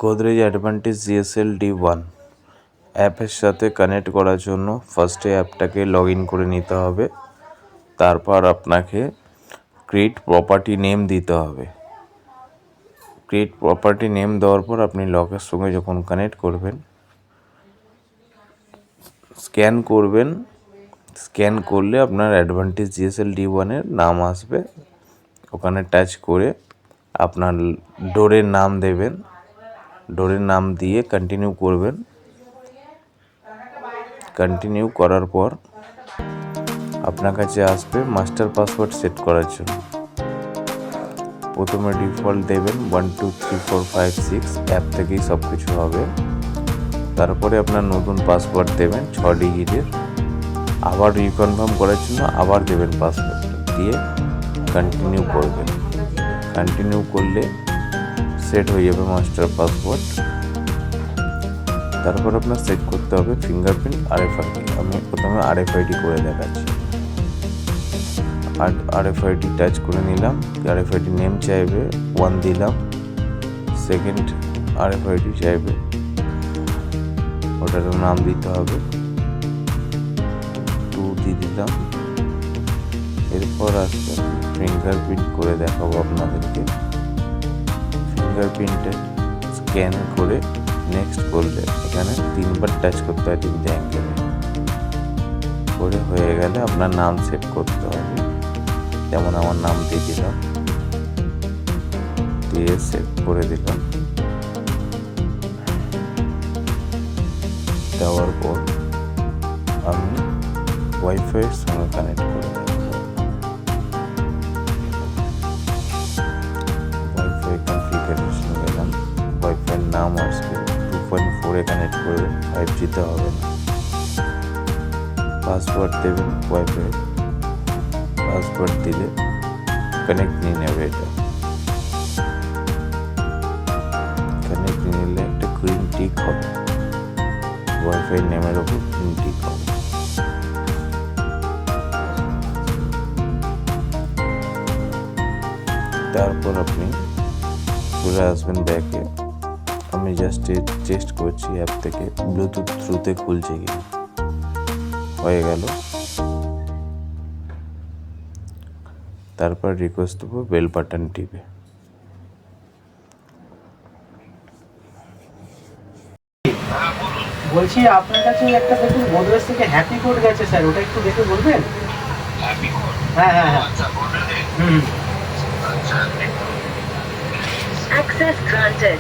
Godrej advantage GSL D one অ্যাপের সাথে connect করার জন্য ফার্স্টে অ্যাপটাকে লগ ইন করে নিতে হবে। তারপর আপনাকে ক্রিয়েট প্রপার্টি নেম দিতে হবে। ক্রিয়েট প্রপার্টি নেম দেওয়ার পর আপনি লকের সঙ্গে যখন কানেক্ট করবেন, স্ক্যান করবেন। স্ক্যান করলে আপনার অ্যাডভান্টেজ জিএসএল ডি1-এর নাম আসবে। ওখানে টাচ করে আপনার ডোরের নাম দেবেন। ডোরের নাম দিয়ে কন্টিনিউ করবেন। কন্টিনিউ করার পর আপনার কাছে আসবে মাস্টার পাসওয়ার্ড সেট করার জন্য। প্রথমে ডিফল্ট দেবেন 1 2 3 4 5 6, অ্যাপ থেকেই সব কিছু হবে। তারপরে আপনার নতুন পাসওয়ার্ড দেবেন 6 ডিজিটের। আবার রিকনফার্ম করার জন্য আবার দেবেন পাসওয়ার্ড দিয়ে কন্টিনিউ করবেন। কন্টিনিউ করলে সেট হয়ে যাবে মাস্টার পাসওয়ার্ড। তারপর আপনার সেট করতে হবে ফিঙ্গারপ্রিন্ট আরএফআইডি। আমি প্রথমে আরএফআইডি করে দেখাচ্ছি। আরএফআইডি টাচ করে নিলাম। আরএফআইডি নেম চাইবে 1 দিলাম। সেকেন্ড আরএফআইডি চাইবে, ওটারও নাম দিতে হবে 2 দিয়ে দিলাম। এরপর আসবে ফিঙ্গারপ্রিন্ট করে দেখাবো আপনাদেরকে। ফিঙ্গারপ্রিন্টে স্ক্যান করে নেক্সট করলে এখানে 3বার টাচ করতে হয় 3টে অ্যাঙ্গেলে করে। হয়ে গেলে আপনার নাম সেট করতে হবে। যেমন আমার নাম দিয়ে দিলাম, দিয়ে সেট করে দিলাম। দেওয়ার পর আমি ওয়াইফাইয়ের সঙ্গে কানেক্ট করে দেবো। ওয়াইফাই কনফিগারেশন গেলাম। ওয়াইফাইয়ের নাম আসবে 2.4-এ কানেক্ট করবেন, 5G-তে হবে না। পাসওয়ার্ড দেবেন ওয়াইফাই। পাসওয়ার্ড দিলে কানেক্ট নিয়ে নেবে। এটা কানেক্ট নিলে একটা গ্রিন টিক হবে, ওয়াইফাই নেমের ওপর গ্রিন টিক হবে। তারপর আপনি চলে আসবেন ব্যাকে। আমি জাস্ট চেস্ট করছি অ্যাপ থেকে ব্লুটুথ থ্রুতে খুলছে কি। হয়ে গেল। তারপর রিকোয়েস্ট দেবো, বেল বাটন টিপে। বলছি আপনার কাছে একটা দেখুন গোদরেজ থেকে হ্যাপি কোড গেছে স্যার, ওটা একটু দেখে বলবেন? Happy code? হ্যাঁ হ্যাঁ হ্যাঁ। আচ্ছা বলবেন। হুম। আচ্ছা Access granted.